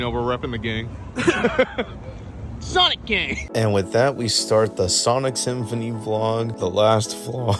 You know, we're repping the gang. Sonic Gang! And with that, we start the Sonic Symphony vlog, the last vlog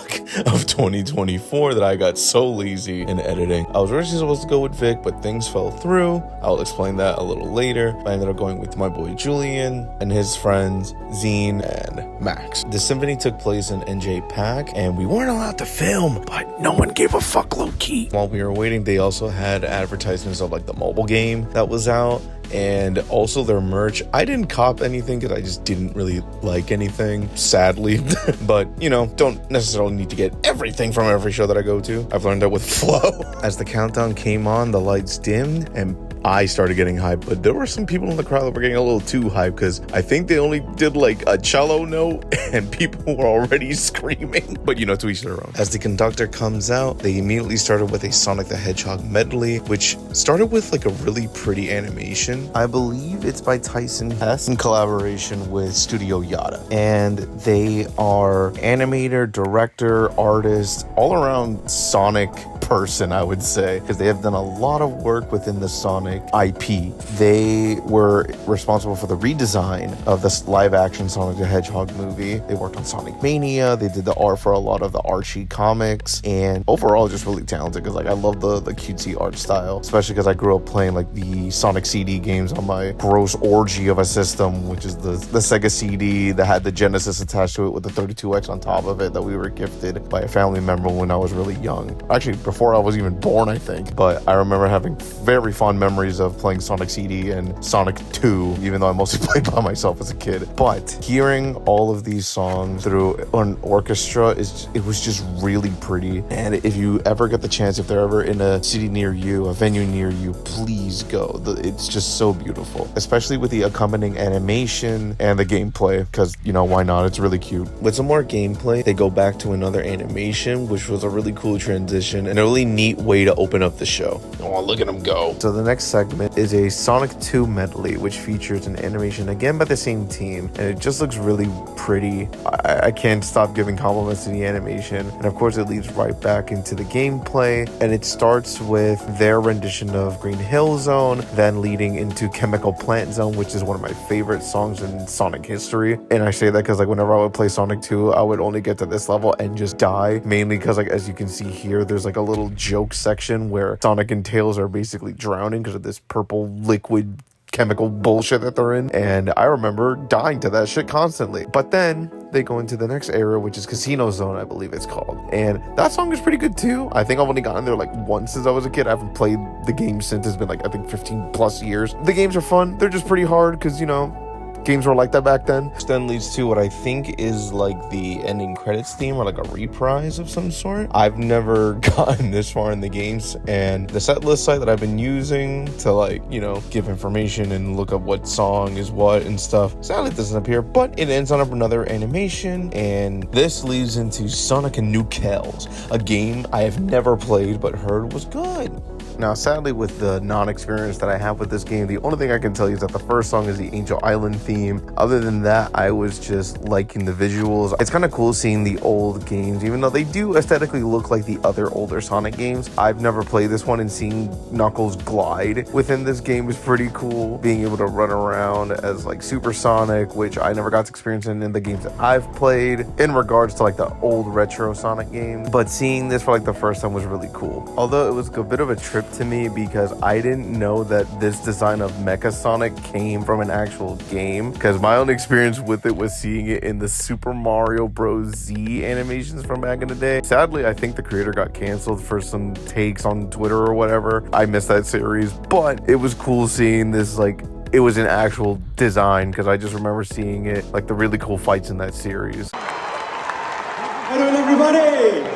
of 2024 that I got so lazy in editing. I was originally supposed to go with Vic, but things fell through. I'll explain that a little later. I ended up going with my boy Julian and his friends Zine and Max. The symphony took place in NJ Pack, and we weren't allowed to film, but no one gave a fuck low key. While we were waiting, they also had advertisements of like the mobile game that was out, and also their merch. I didn't cop anything because I just didn't really like anything, sadly. But, you know, don't necessarily need to get everything from every show that I go to. I've learned that with flow. As the countdown came on, the lights dimmed, and I started getting hyped, but there were some people in the crowd that were getting a little too hyped because I think they only did like a cello note and people were already screaming. But you know, to each their own. As the conductor comes out, they immediately started with a Sonic the Hedgehog medley, which started with like a really pretty animation. I believe it's by Tyson Hess in collaboration with Studio Yada. And they are animator, director, artist, all around Sonic person, I would say, because they have done a lot of work within the Sonic IP. They were responsible for the redesign of this live-action Sonic the Hedgehog movie. They worked on Sonic Mania. They did the art for a lot of the Archie comics, and overall just really talented because like I love the cutesy art style, especially because I grew up playing like the Sonic CD games on my gross orgy of a system, which is the Sega CD that had the Genesis attached to it with the 32X on top of it that we were gifted by a family member when I was really young. Actually, before I was even born, I think. But I remember having very fond memories of playing Sonic CD and Sonic 2, even though I mostly played by myself as a kid. But hearing all of these songs through an orchestra, it was just really pretty. And if you ever get the chance, if they're ever in a city near you, a venue near you, please go. It's just so beautiful, especially with the accompanying animation and the gameplay, because, you know, why not? It's really cute. With some more gameplay, they go back to another animation, which was a really cool transition and a really neat way to open up the show. Oh, look at him go. So the next segment is a Sonic 2 medley, which features an animation again by the same team, and it just looks really pretty. I can't stop giving compliments to the animation, and of course it leads right back into the gameplay, and it starts with their rendition of Green Hill Zone, then leading into Chemical Plant Zone, which is one of my favorite songs in Sonic history. And I say that because like whenever I would play Sonic 2, I would only get to this level and just die, mainly because like as you can see here, there's like a little joke section where Sonic and Tails are basically drowning because of this purple liquid chemical bullshit that they're in, and I remember dying to that shit constantly. But then they go into the next era, which is Casino Zone, I believe it's called, and that song is pretty good too. I think I've only gotten there like once since I was a kid. I haven't played the game since. It's been like I think 15 plus years. The games are fun. They're just pretty hard because, you know, games were like that back then. Which then leads to what I think is like the ending credits theme or like a reprise of some sort. I've never gotten this far in the games, and the set list site that I've been using to like, you know, give information and look up what song is what and stuff, sadly it doesn't appear, but it ends on another animation, and this leads into Sonic and New Kells, a game I have never played but heard was good. Now, sadly, with the non-experience that I have with this game, the only thing I can tell you is that the first song is the Angel Island theme. Other than that, I was just liking the visuals. It's kind of cool seeing the old games, even though they do aesthetically look like the other older Sonic games. I've never played this one, and seeing Knuckles glide within this game is pretty cool. Being able to run around as like Super Sonic, which I never got to experience in the games that I've played in regards to like the old retro Sonic games. But seeing this for like the first time was really cool. Although it was a bit of a trip to me because I didn't know that this design of Mecha Sonic came from an actual game, because my own experience with it was seeing it in the Super Mario Bros. Z animations from back in the day. Sadly, I think the creator got canceled for some takes on Twitter or whatever. I missed that series, but it was cool seeing this, like, it was an actual design, because I just remember seeing it, like the really cool fights in that series. Hello everybody!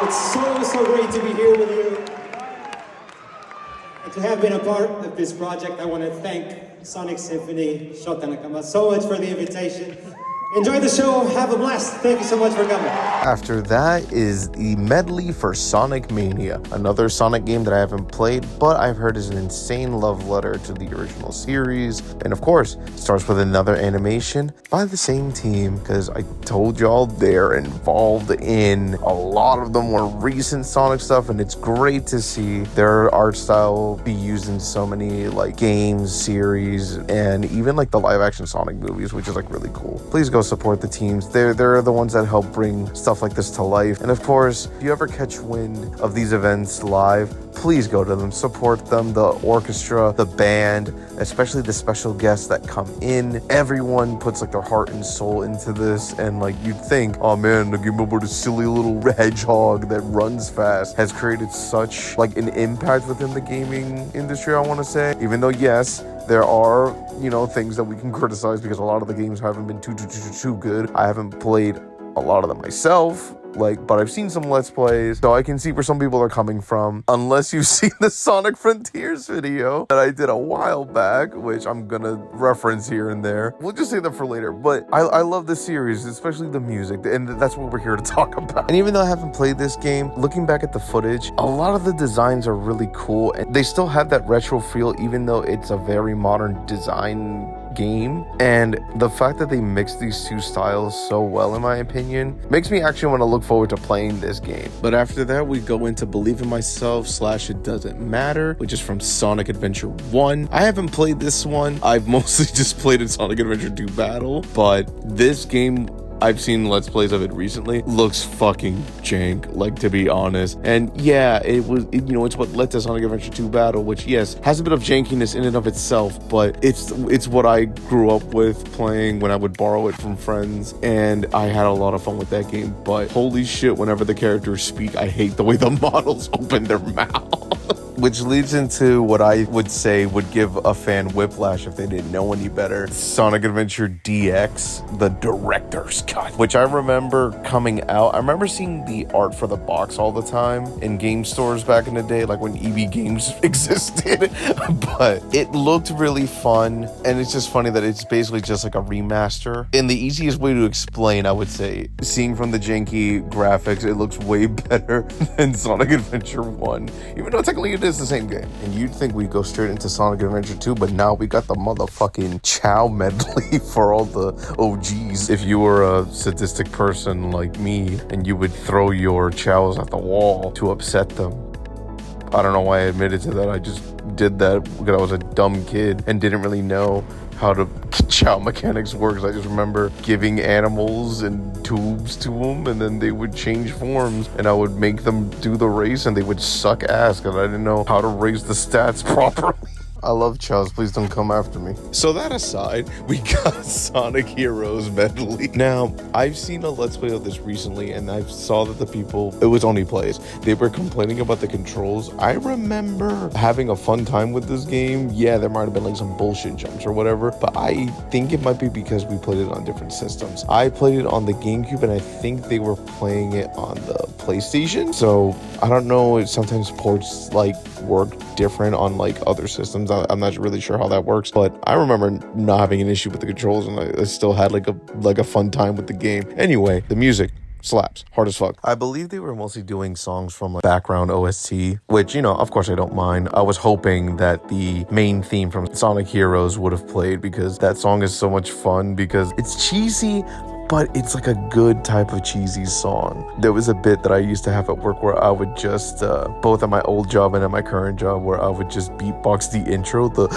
It's so great to be here with you. And to have been a part of this project, I want to thank Sonic Symphony, Shota Nakama, so much for the invitation. Enjoy the show. Have a blast. Thank you so much for coming. After that is the medley for Sonic Mania, another Sonic game that I haven't played, but I've heard is an insane love letter to the original series. And of course, starts with another animation by the same team, because I told y'all they're involved in a lot of the more recent Sonic stuff, and it's great to see their art style be used in so many like games, series, and even like the live action Sonic movies, which is like really cool. Please go support the teams. They're the ones that help bring stuff like this to life. And of course, if you ever catch wind of these events live, please go to them, support them, the orchestra, the band, especially the special guests that come in. Everyone puts like their heart and soul into this, and like you'd think, oh man, the game about a silly little hedgehog that runs fast has created such like an impact within the gaming industry, I want to say. Even though yes, there are, things that we can criticize because a lot of the games haven't been too good. I haven't played a lot of them myself, but I've seen some Let's Plays, so I can see where some people are coming from. Unless you've seen the Sonic Frontiers video that I did a while back, which I'm gonna reference here and there. We'll just say that for later, but I love this series, especially the music, and that's what we're here to talk about. And even though I haven't played this game, looking back at the footage, a lot of the designs are really cool, and they still have that retro feel, even though it's a very modern design game. And the fact that they mix these two styles so well, in my opinion, makes me actually want to look forward to playing this game. But after that, we go into Believe in Myself / It Doesn't Matter, which is from Sonic Adventure 1. I haven't played this one. I've mostly just played in Sonic Adventure 2 Battle, but this game, I've seen Let's Plays of it recently, looks fucking jank, to be honest. And yeah, it's what led to Sonic Adventure 2 Battle, which yes, has a bit of jankiness in and of itself, but it's what I grew up with playing when I would borrow it from friends, and I had a lot of fun with that game. But holy shit, whenever the characters speak, I hate the way the models open their mouth. Which leads into what I would say would give a fan whiplash if they didn't know any better. Sonic Adventure DX, the director's cut, which I remember coming out. I remember seeing the art for the box all the time in game stores back in the day, like when EB Games existed. But it looked really fun, and it's just funny that it's basically just like a remaster. And the easiest way to explain, I would say, seeing from the janky graphics, it looks way better than Sonic Adventure 1, even though technically it is the same game. And you'd think we'd go straight into Sonic Adventure 2, but now we got the motherfucking Chow medley for all the OGs. If you were a sadistic person like me and you would throw your Chows at the wall to upset them. I don't know why I admitted to that. I just did that because I was a dumb kid and didn't really know how the Chow mechanics works. I just remember giving animals and tubes to them, and then they would change forms, and I would make them do the race, and they would suck ass because I didn't know how to raise the stats properly. I love Chows, please don't come after me. So that aside, we got Sonic Heroes medley. Now, I've seen a Let's Play of this recently, and I saw that the people, it was only plays, they were complaining about the controls. I remember having a fun time with this game. Yeah, there might have been some bullshit jumps or whatever, but I think it might be because we played it on different systems. I played it on the GameCube, and I think they were playing it on the PlayStation. So I don't know, sometimes ports work different on other systems. I'm not really sure how that works, but I remember not having an issue with the controls, and I still had a fun time with the game. Anyway, the music slaps hard as fuck. I believe they were mostly doing songs from background OST, which, of course I don't mind. I was hoping that the main theme from Sonic Heroes would have played, because that song is so much fun, because it's cheesy, but it's a good type of cheesy song. There was a bit that I used to have at work where I would just, both at my old job and at my current job, where I would just beatbox the intro, the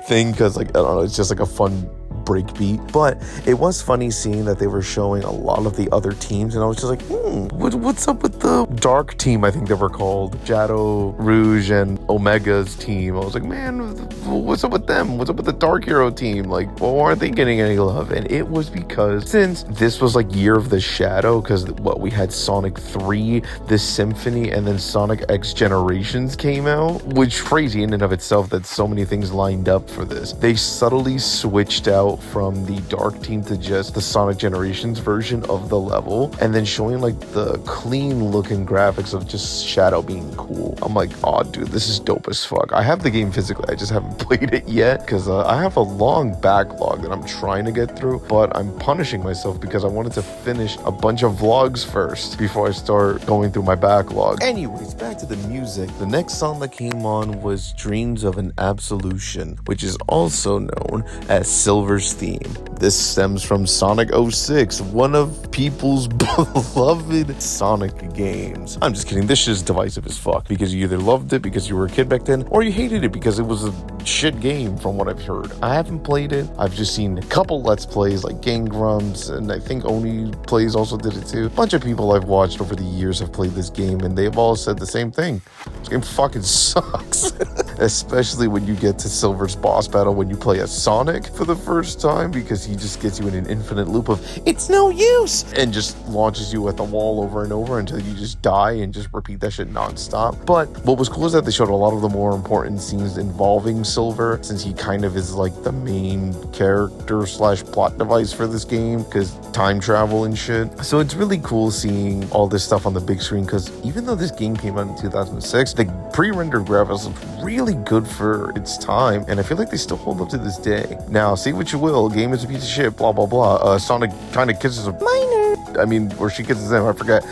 thing, because I don't know, it's just a fun break beat. But it was funny seeing that they were showing a lot of the other teams, and I was just what's up with the dark team? I think they were called Shadow, Rouge, and Omega's team. I was man, what's up with them? What's up with the Dark Hero team? Why aren't they getting any love? And it was because since this was Year of the Shadow, because we had Sonic 3, the Symphony, and then Sonic X Generations came out, which crazy in and of itself that so many things lined up for this. They subtly switched out from the Dark team to just the Sonic Generations version of the level, and then showing the clean looking amazing graphics of just Shadow being cool. I'm like, oh, dude, this is dope as fuck. I have the game physically. I just haven't played it yet because I have a long backlog that I'm trying to get through, but I'm punishing myself because I wanted to finish a bunch of vlogs first before I start going through my backlog. Anyways, back to the music. The next song that came on was Dreams of an Absolution, which is also known as Silver's theme. This stems from Sonic 06, one of people's beloved Sonic games. I'm just kidding, this shit is divisive as fuck because you either loved it because you were a kid back then or you hated it because it was a shit game from what I've heard. I haven't played it. I've just seen a couple Let's Plays like Game Grumps, and I think Oni Plays also did it too. A bunch of people I've watched over the years have played this game and they've all said the same thing. This game fucking sucks. Especially when you get to Silver's boss battle when you play as Sonic for the first time, because he just gets you in an infinite loop of it's no use and just launches you at the wall over and over until you just die and just repeat that shit nonstop. But what was cool is that they showed a lot of the more important scenes involving Silver, since he kind of is like the main character slash plot device for this game because time travel and shit. So it's really cool seeing all this stuff on the big screen, because even though this game came out in 2006, the pre-rendered graphics look really good for its time, and I feel like they still hold up to this day. Now, say what you will, game is a piece of shit, blah blah blah. Sonic kind of kisses a minor, I mean, or she kisses him, I forget,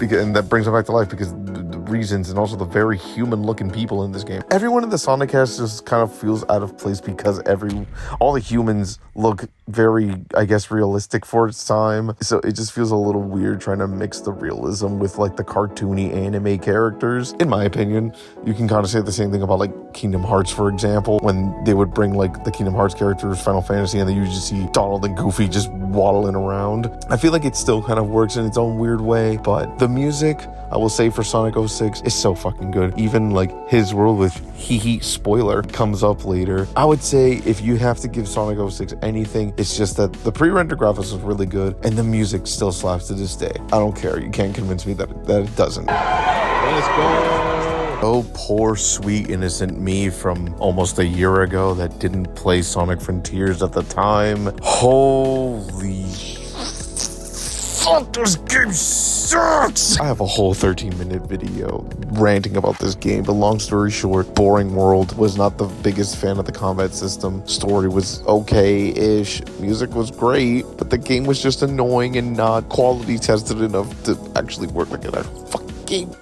and that brings him back to life because the reasons, and also the very human looking people in this game. Everyone in the Sonic cast just kind of feels out of place because all the humans look very, I guess, realistic for its time. So it just feels a little weird trying to mix the realism with like the cartoony anime characters. In my opinion, you can kind of say the same thing about like Kingdom Hearts, for example, when they would bring like the Kingdom Hearts characters, Final Fantasy, and then you just see Donald and Goofy just waddling around. I feel like it still kind of works in its own weird way, but the music, I will say, for Sonic 06 is so fucking good. Even like his world with spoiler comes up later. I would say if you have to give Sonic 06 anything, it's just that the pre-rendered graphics was really good and the music still slaps to this day. I don't care. You can't convince me that it doesn't. Let's go. Oh, poor sweet innocent me from almost a year ago that didn't play Sonic Frontiers at the time. Holy fuck, this game sucks! I have a whole 13-minute video ranting about this game, but long story short, boring world, was not the biggest fan of the combat system. Story was okay-ish, music was great, but the game was just annoying and not quality tested enough to actually work like a fucking game.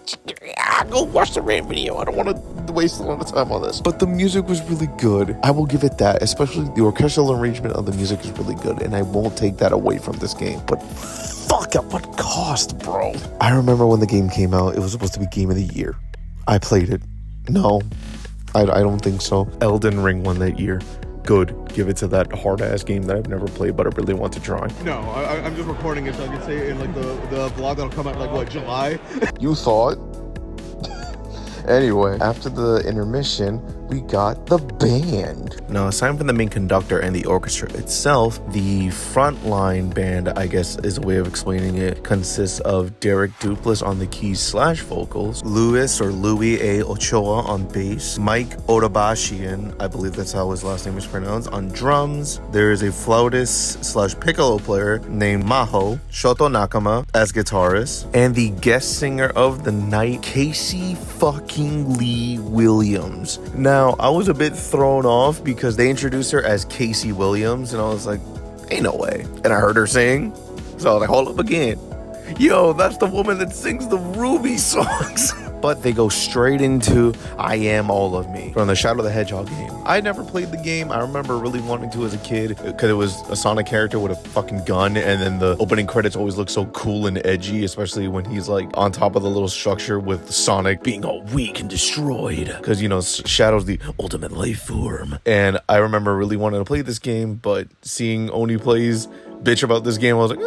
Go watch the rant video. I don't want to waste a lot of time on this. But the music was really good. I will give it that. Especially the orchestral arrangement of the music is really good, and I won't take that away from this game. But fuck, at what cost, bro? I remember when the game came out, it was supposed to be Game of the Year. I played it. No, I don't think so. Elden Ring won that year. Good. Give it to that hard-ass game that I've never played, but I really want to try. No, I'm just recording it so I can say it in like the vlog that'll come out like what, July? You thought? Anyway, after the intermission, we got the band. Now, aside from the main conductor and the orchestra itself, the frontline band, I guess is a way of explaining it, consists of Derek Duplass on the keys slash vocals, Louis A. Ochoa on bass, Mike Otabashian, I believe that's how his last name is pronounced, on drums. There is a flautist slash piccolo player named Maho Shoto Nakama as guitarist, and the guest singer of the night, Casey fucking Lee Williams. Now, I was a bit thrown off because they introduced her as Casey Williams, and I was like, ain't no way. And I heard her sing, so I was like, hold up again. Yo, that's the woman that sings the Ruby songs. But they go straight into I Am All of Me from the Shadow the Hedgehog game. I never played the game. I remember really wanting to as a kid because it was a Sonic character with a fucking gun, and then the opening credits always look so cool and edgy, especially when he's like on top of the little structure with Sonic being all weak and destroyed because, you know, Shadow's the ultimate life form. And I remember really wanting to play this game, but seeing Oni Plays bitch about this game, I was like,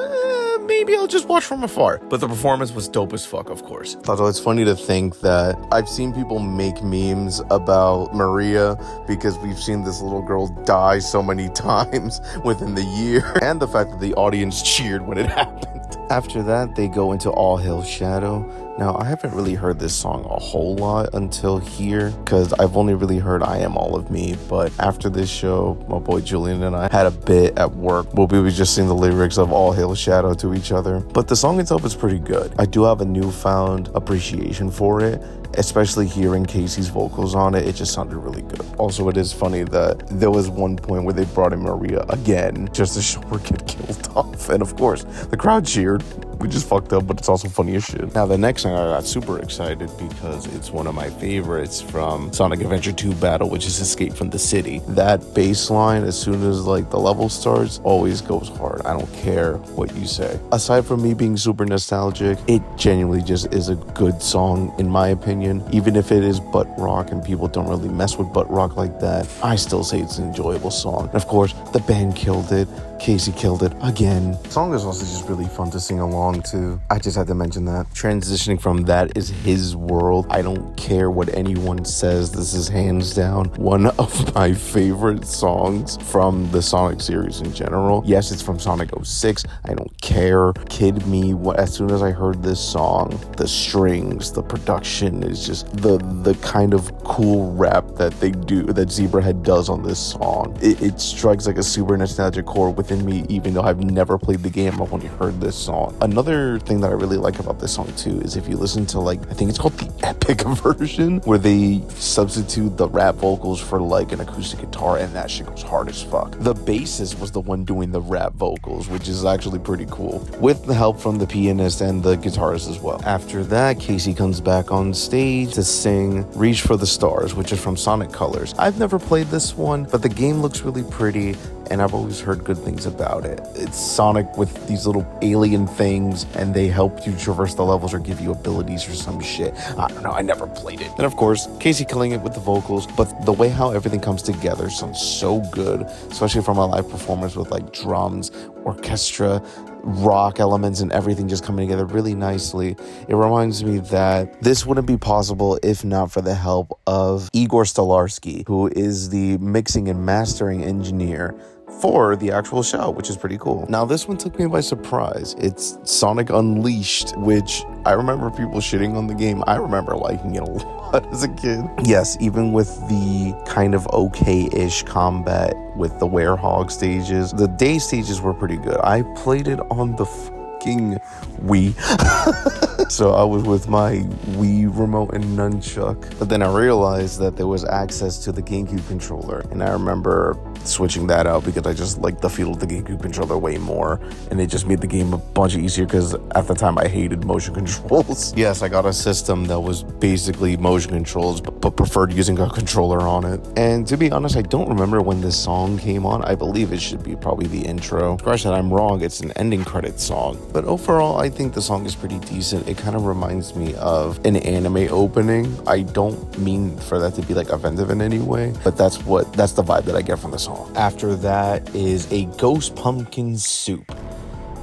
maybe I'll just watch from afar. But the performance was dope as fuck, of course. Although it's funny to think that I've seen people make memes about Maria because we've seen this little girl die so many times within the year, and the fact that the audience cheered when it happened. After that, they go into All Hail Shadow. Now, I haven't really heard this song a whole lot until here, because I've only really heard I Am All of Me, but after this show, my boy Julian and I had a bit at work where we would just sing the lyrics of All Hail Shadow to each other, but the song itself is pretty good. I do have a newfound appreciation for it, especially hearing Casey's vocals on it. It just sounded really good. Also, it is funny that there was one point where they brought in Maria again just to show her get killed off, and of course, the crowd cheered, which is fucked up, but it's also funny as shit. Now, the next song I got super excited because it's one of my favorites from Sonic Adventure 2 Battle, which is Escape from the City. That bass line, as soon as like the level starts, always goes hard. I don't care what you say. Aside from me being super nostalgic, it genuinely just is a good song in my opinion. Even if it is butt rock and people don't really mess with butt rock like that, I still say it's an enjoyable song. And of course, the band killed it. Casey killed it again. The song is also just really fun to sing along to. I just had to mention that. Transitioning from That Is His World, I don't care what anyone says, this is hands down one of my favorite songs from the Sonic series in general. Yes, it's from Sonic 06. I don't care. Kid me. As soon as I heard this song, the strings, the production is just the kind of cool rap that they do, that Zebrahead does on this song. It strikes like a super nostalgic chord within me, even though I've never played the game. I've only heard this song. Another thing that I really like about this song too is if you listen to like, I think it's called the epic version, where they substitute the rap vocals for like an acoustic guitar, and that shit goes hard as fuck. The bassist was the one doing the rap vocals, which is actually pretty cool, with the help from the pianist and the guitarist as well. After that, Casey comes back on stage to sing Reach for the Stars, which is from Sonic Colors. I've never played this one, but the game looks really pretty, and I've always heard good things about it. It's Sonic with these little alien things, and they help you traverse the levels or give you abilities or some shit. I don't know, I never played it. And of course, Casey killing it with the vocals, but the way how everything comes together sounds so good, especially from a live performance with like drums, orchestra, rock elements, and everything just coming together really nicely. It reminds me that this wouldn't be possible if not for the help of Igor Stolarski, who is the mixing and mastering engineer for the actual show, which is pretty cool. Now, this one took me by surprise. It's Sonic Unleashed, which I remember people shitting on the game. I remember liking it a lot as a kid. Yes, even with the kind of okay-ish combat with the Werehog stages, the day stages were pretty good. I played it on the fucking Wii. So I was with my Wii remote and nunchuck. But then I realized that there was access to the GameCube controller. And I remember switching that out because I just liked the feel of the GameCube controller way more. And it just made the game a bunch easier because at the time I hated motion controls. Yes, I got a system that was basically motion controls, but preferred using a controller on it. And to be honest, I don't remember when this song came on. I believe it should be probably the intro. Gosh, that I'm wrong. It's an ending credit song. But overall, I think the song is pretty decent. It kind of reminds me of an anime opening. I don't mean for that to be like offensive in any way, but that's the vibe that I get from the song. After that is a Ghost Pumpkin Soup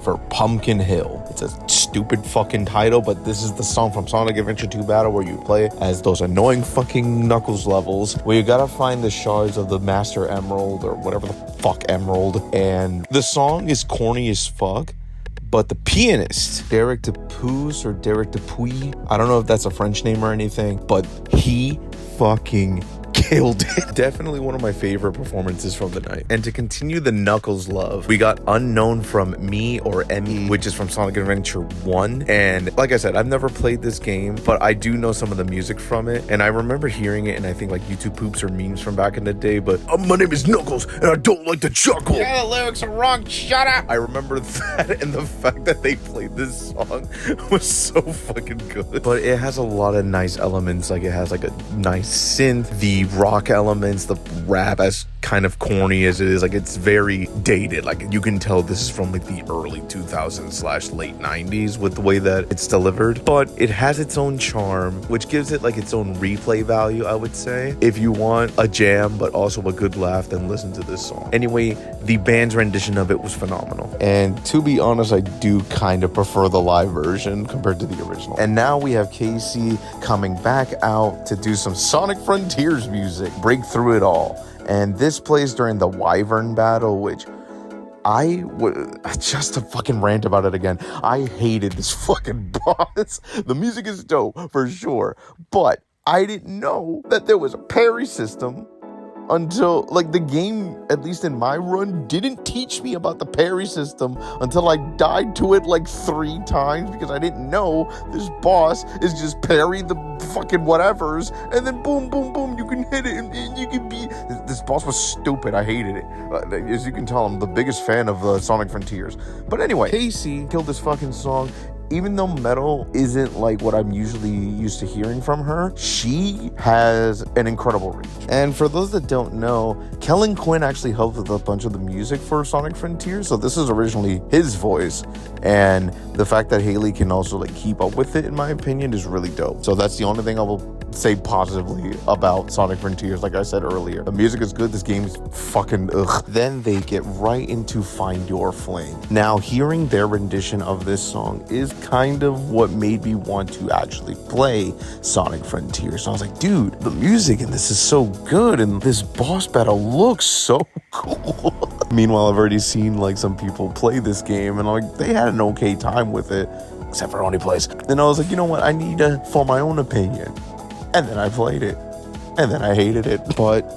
for Pumpkin Hill. It's a stupid fucking title, but this is the song from Sonic Adventure 2 Battle where you play as those annoying fucking Knuckles levels where you gotta find the shards of the Master Emerald or whatever the fuck Emerald, and the song is corny as fuck. But the pianist, Derek Dupuis or Derek Dupuis, I don't know if that's a French name or anything, but he fucking killed it. Definitely one of my favorite performances from the night. And to continue the Knuckles love, we got Unknown from Me or Emmy, which is from Sonic Adventure 1. And like I said, I've never played this game, but I do know some of the music from it. And I remember hearing it, and I think like YouTube poops or memes from back in the day, but my name is Knuckles, and I don't like to chuckle. Yeah, the lyrics are wrong, shut up. I remember that, and the fact that they played this song was so fucking good. But it has a lot of nice elements, like it has like a nice synth, the rock elements, the rap, as kind of corny as it is, like it's very dated. Like you can tell this is from like the early 2000s / late 90s with the way that it's delivered, but it has its own charm, which gives it like its own replay value, I would say. If you want a jam but also a good laugh, then listen to this song. Anyway, the band's rendition of it was phenomenal, and to be honest, I do kind of prefer the live version compared to the original. And now we have Casey coming back out to do some Sonic Frontiers music, break through it all. And this plays during the Wyvern battle, which just to fucking rant about it again, I hated this fucking boss. The music is dope for sure, but I didn't know that there was a parry system until, like, the game, at least in my run, didn't teach me about the parry system until I died to it like 3 times, because I didn't know this boss is just parry the fucking whatevers, and then boom, boom, boom, you can hit it, and you can be... This boss was stupid. I hated it. As you can tell, I'm the biggest fan of Sonic Frontiers. But anyway, Casey killed this fucking song. Even though metal isn't like what I'm usually used to hearing from her, she has an incredible reach. And for those that don't know, Kellen Quinn actually helped with a bunch of the music for Sonic Frontiers, so this is originally his voice, and the fact that Haley can also like keep up with it, in my opinion, is really dope. So that's the only thing I will say positively about Sonic Frontiers. Like I said earlier, the music is good, this game is fucking ugh. Then they get right into Find Your Flame. Now, hearing their rendition of this song is kind of what made me want to actually play Sonic Frontiers. So I was like, dude, the music in this is so good, and this boss battle looks so cool. Meanwhile, I've already seen like some people play this game, and like they had an okay time with it, except for Only Place. And I was like, you know what, I need to form my own opinion. And then I played it, and then I hated it. But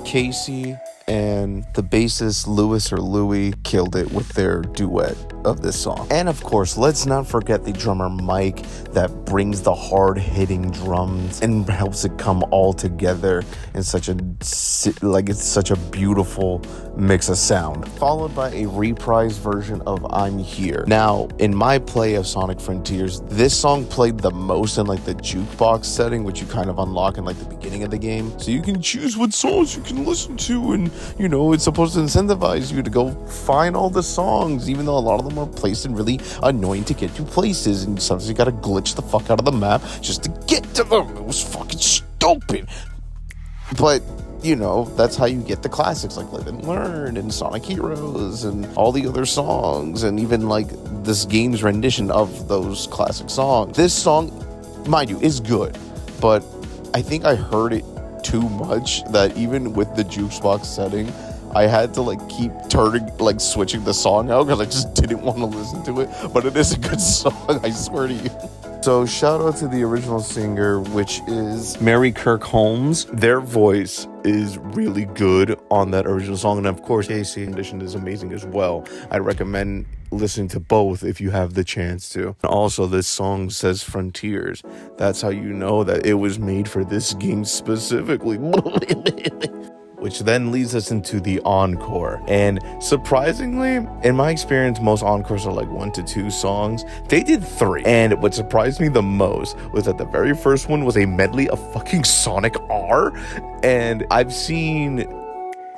Casey and the bassist Louis killed it with their duet of this song. And of course, let's not forget the drummer Mike, that brings the hard-hitting drums and helps it come all together in such a it's such a beautiful mix of sound, followed by a reprised version of I'm Here. Now, in my play of Sonic Frontiers, this song played the most in like the jukebox setting, which you kind of unlock in like the beginning of the game, so you can choose what songs you can listen to, and you know, it's supposed to incentivize you to go find all the songs, even though a lot of them are placed in really annoying to get to places, and sometimes you gotta glitch the fuck out of the map just to get to them. It was fucking stupid. But, you know, that's how you get the classics like Live and Learn and Sonic Heroes and all the other songs, and even like this game's rendition of those classic songs. This song, mind you, is good, but I think I heard it too much, that even with the jukebox setting, I had to like keep switching the song out because I just didn't want to listen to it. But it is a good song, I swear to you. So shout out to the original singer, which is Mary Kirk Holmes. Their voice is really good on that original song, and of course Casey rendition is amazing as well. I recommend listening to both if you have the chance to. Also, this song says Frontiers. That's how you know that it was made for this game specifically. Which then leads us into the encore. And surprisingly, in my experience, most encores are like 1 to 2 songs. They did 3. And what surprised me the most was that the very first one was a medley of fucking Sonic R. And I've seen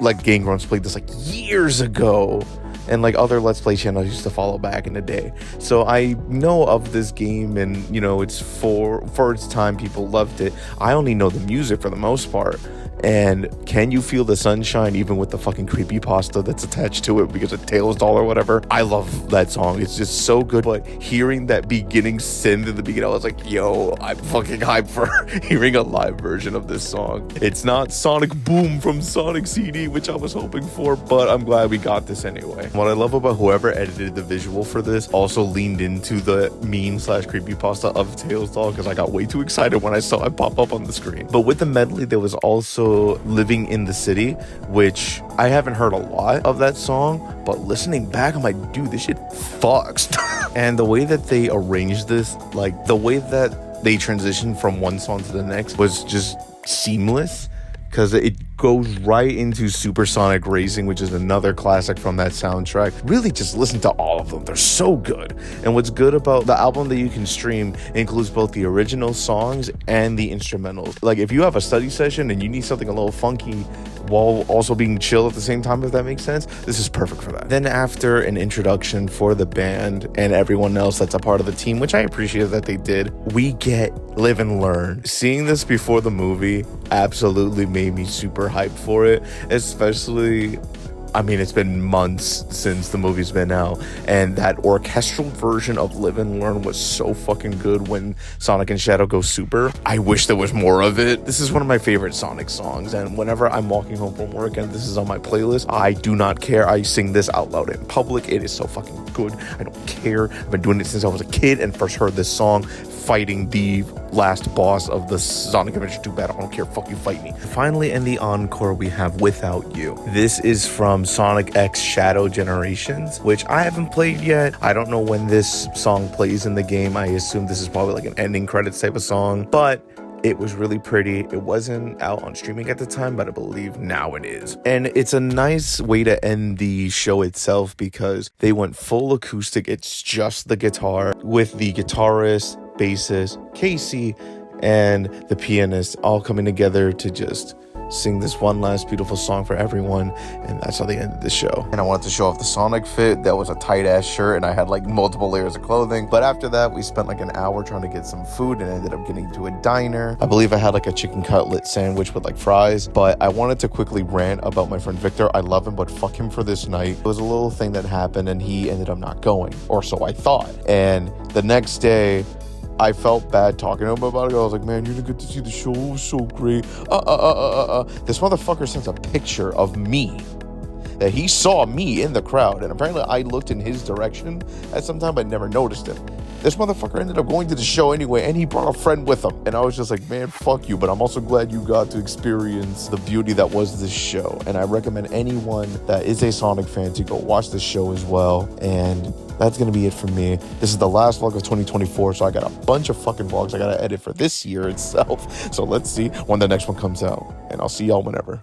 like Game Grumps played this like years ago, and like other Let's Play channels used to follow back in the day. So I know of this game, and you know, it's for its time, people loved it. I only know the music for the most part. And Can You Feel the Sunshine, even with the fucking creepypasta that's attached to it because of Tails Doll or whatever. I love that song. It's just so good. But hearing that beginning synth in the beginning, I was like, yo, I'm fucking hyped for hearing a live version of this song. It's not Sonic Boom from Sonic CD, which I was hoping for, but I'm glad we got this anyway. What I love about whoever edited the visual for this also leaned into the meme/creepypasta of Tails Doll, because I got way too excited when I saw it pop up on the screen. But with the medley, there was also Living in the City, which I haven't heard a lot of that song, but listening back, I'm like, dude, this shit fucks. And the way that they arranged this, like the way that they transitioned from one song to the next was just seamless, because it goes right into Supersonic Racing, which is another classic from that soundtrack. Really, just listen to all of them. They're so good. And what's good about the album that you can stream includes both the original songs and the instrumentals. Like, if you have a study session and you need something a little funky while also being chill at the same time, if that makes sense, this is perfect for that. Then after an introduction for the band and everyone else that's a part of the team, which I appreciate that they did, we get Live and Learn. Seeing this before the movie absolutely made me super hyped for it, especially I mean, it's been months since the movie's been out, and that orchestral version of Live and Learn was so fucking good when Sonic and Shadow go super. I wish there was more of it. This is one of my favorite Sonic songs, and whenever I'm walking home from work and this is on my playlist, I do not care. I sing this out loud in public. It is so fucking good. I don't care. I've been doing it since I was a kid and first heard this song fighting the last boss of the Sonic Adventure 2 battle. I don't care, fuck you, fight me. Finally, in the encore, we have Without You. This is from Sonic X Shadow Generations, which I haven't played yet. I don't know when this song plays in the game. I assume this is probably like an ending credits type of song, but it was really pretty. It wasn't out on streaming at the time, but I believe now it is. And it's a nice way to end the show itself because they went full acoustic. It's just the guitar with the guitarist, bassist, Casey, and the pianist all coming together to just sing this one last beautiful song for everyone, and that's how they ended the show. And I wanted to show off the Sonic fit. That was a tight ass shirt and I had like multiple layers of clothing, but after that we spent like an hour trying to get some food and ended up getting to a diner. I believe I had like a chicken cutlet sandwich with like fries, but I wanted to quickly rant about my friend Victor. I love him, but fuck him for this night. It was a little thing that happened and he ended up not going, or so I thought. And the next day I felt bad talking to him about it. I was like, man, you didn't get to see the show. It was so great. This motherfucker sends a picture of me that he saw me in the crowd. And apparently I looked in his direction at some time, but never noticed him. This motherfucker ended up going to the show anyway, and he brought a friend with him. And I was just like, man, fuck you. But I'm also glad you got to experience the beauty that was this show. And I recommend anyone that is a Sonic fan to go watch this show as well. And that's going to be it for me. This is the last vlog of 2024, so I got a bunch of fucking vlogs I got to edit for this year itself. So let's see when the next one comes out. And I'll see y'all whenever.